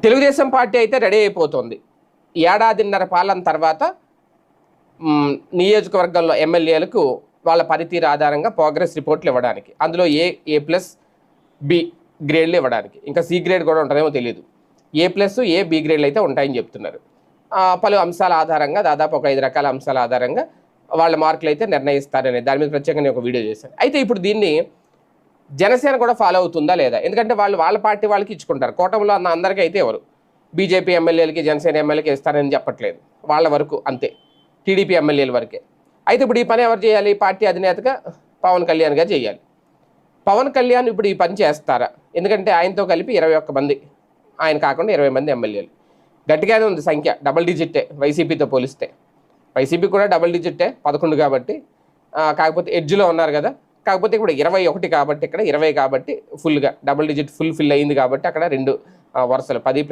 Telugu Desam party అయితే ready అయిపోతుంది. ఏడాదిన్నర పాలన తర్వాత నియోజకవర్గంలో ఎమ్మెల్యేలకు వాళ్ళ పనితీరు ఆధారంగా ప్రోగ్రెస్ రిపోర్ట్లు ఇవ్వడానికి, అందులో A+, B గ్రేడ్లు ఇవ్వడానికి, ఇంకా C గ్రేడ్ కూడా ఉంటుందేమో తెలియదు. A+, A, B గ్రేడ్లు అయితే ఉంటాయని చెప్తున్నారు. పలు అంశాల ఆధారంగా, దాదాపు ఒక 5 రకాల అంశాల ఆధారంగా వాళ్ళ మార్కులు అయితే నిర్ణయిస్తారనే దాని మీద ప్రత్యేకంగా ఒక వీడియో చేశాను. అయితే ఇప్పుడు దీన్ని జనసేన కూడా ఫాలో అవుతుందా లేదా? ఎందుకంటే వాళ్ళ పార్టీ వాళ్ళకి ఇచ్చుకుంటారు. కూటమిలో అందరికీ అయితే ఎవరు బీజేపీ ఎమ్మెల్యేలకి, జనసేన ఎమ్మెల్యేలకి ఇస్తారని చెప్పట్లేదు, వాళ్ళ వరకు అంతే, టీడీపీ ఎమ్మెల్యేల వరకే. అయితే ఇప్పుడు ఈ పని ఎవరు చేయాలి? పార్టీ అధినేతగా పవన్ కళ్యాణ్ గారు చేయాలి. పవన్ కళ్యాణ్ ఇప్పుడు ఈ పని చేస్తారా? ఎందుకంటే ఆయనతో కలిపి 21 మంది, ఆయన కాకుండా 20 మంది ఎమ్మెల్యేలు, గట్టిగానే ఉంది సంఖ్య, డబుల్ డిజిట్టే వైసీపీతో పోలిస్తే. వైసీపీ కూడా డబుల్ డిజిట్టే, 11 కాబట్టి, కాకపోతే ఎడ్జ్లో ఉన్నారు కదా. కాకపోతే ఇప్పుడు 21 కాబట్టి, ఇక్కడ 20 కాబట్టి ఫుల్గా డబుల్ డిజిట్ ఫిల్ అయింది కాబట్టి అక్కడ 2 వరుసలు 10+.